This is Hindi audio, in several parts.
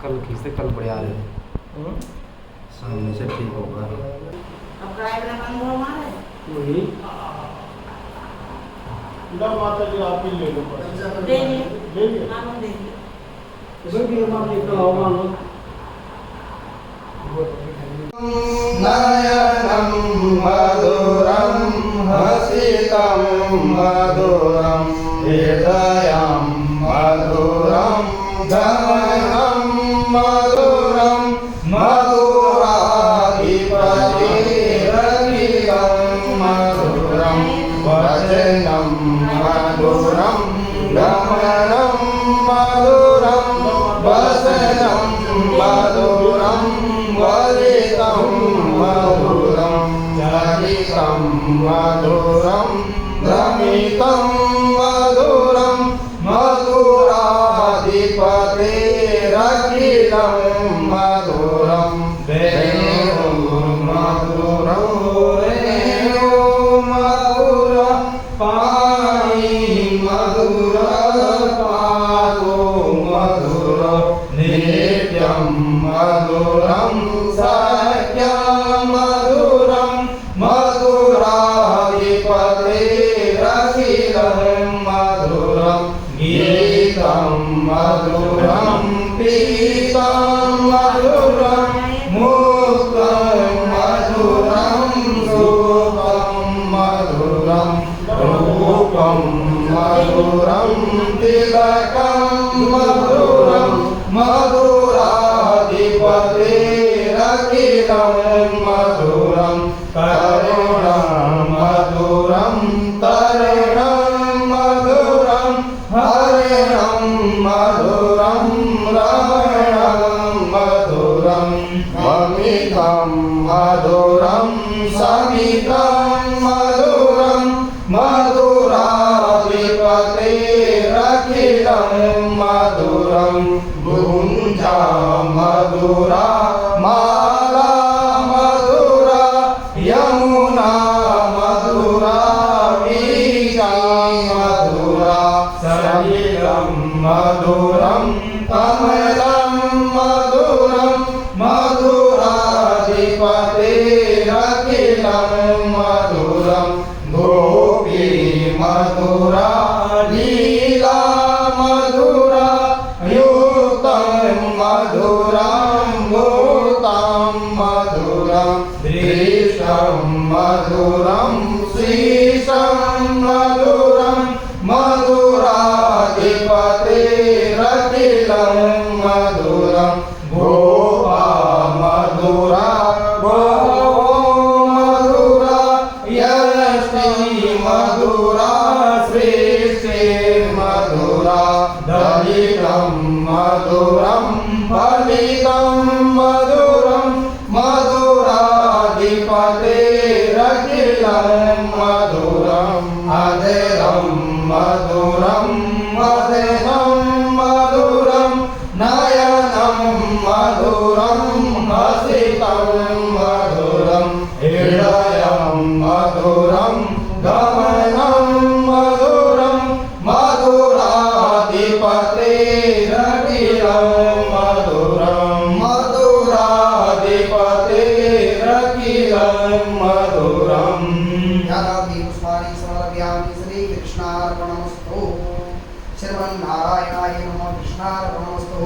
कल खींचते, कल बढ़िया आ रहे सामने से ठीक होगा। अब किराए बिना बंद हो हमारे वही माता जी आप ही ले लो दे लिए मानो दे लिए उसमें भी मान लेकर आओ मान लो नयनं मधुरं हसितं मधुरं हृदयं मधुरं गमनं मधुरं मधुराधिपतिरखिलं मधुरं वचनं मधुरं गमनं मधुरं वसनं मधुरं वलितं मधुरं चरितं मधुरं भ्रमितं मधुरं मधुराधिपतिरखिलं मधुरं वेणुर्मधुरं वेणुर्मधुरं पाणि मधुरं पादो मधुरं नित्यं मधुरं सख्यं मधुरं मधुराधिपतिरखिलं मधुरं गीतं मधुरं पीतं मधुरं मुक्तं मधुरं सुखं मधुरं रूपं मधुरं तिलकं मधुरं मधुराधिपतिरखिलं मधुरं करुणं मधुरं तरुणं मधुरं हरिणं मधुरं रमणं मधुरं ममितं मधुरं समितं मधुरं मधुराधिपतिरखिलं मधुरं गुञ्जा मधुरा माला मधुरा यमुना मधुरा वीणा मधुरा सलिलं मधुरं कमलं मधुरं मधुराधिपतिरखिलं मधुरं गोपी मधुरा लीला मधुरा युक्तं मधुरं भूतं मधुरं दृष्टं मधुरं श्रीशं मधुरं मधुराधिपतिरखिलं मधुरं गोपा मधुरा गोपो मधुरा यष्टि मधुरा सृष्टि मधुरा दलितं मधुरं फलितं मधुरं मधुराधिपतिरखिलं मधुरं अधरं मधुरं मदनं मधुरं नयनं मधुरं हसितं मधुरं हृदयं मधुरं गमनं मधुरं मधुराधिपतिरखिलं मधुरं मधुराधिपतिरखिलं मधुरं यादापि पुष्पाणि समर्पयामि श्रीकृष्णार्पणमस्तु श्रीमन्नारायणाय नमः कृष्णार्पणमस्तु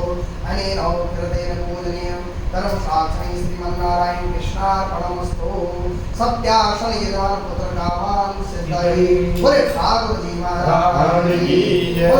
अनेन कृतेन पूजनीयं धर्म साक्षी श्रीमन्नारायण कृष्णार्पणमस्तु सत्यासन यजमान पुत्र कामान सिद्धये बोले ठाकुर जी महाराज की जय।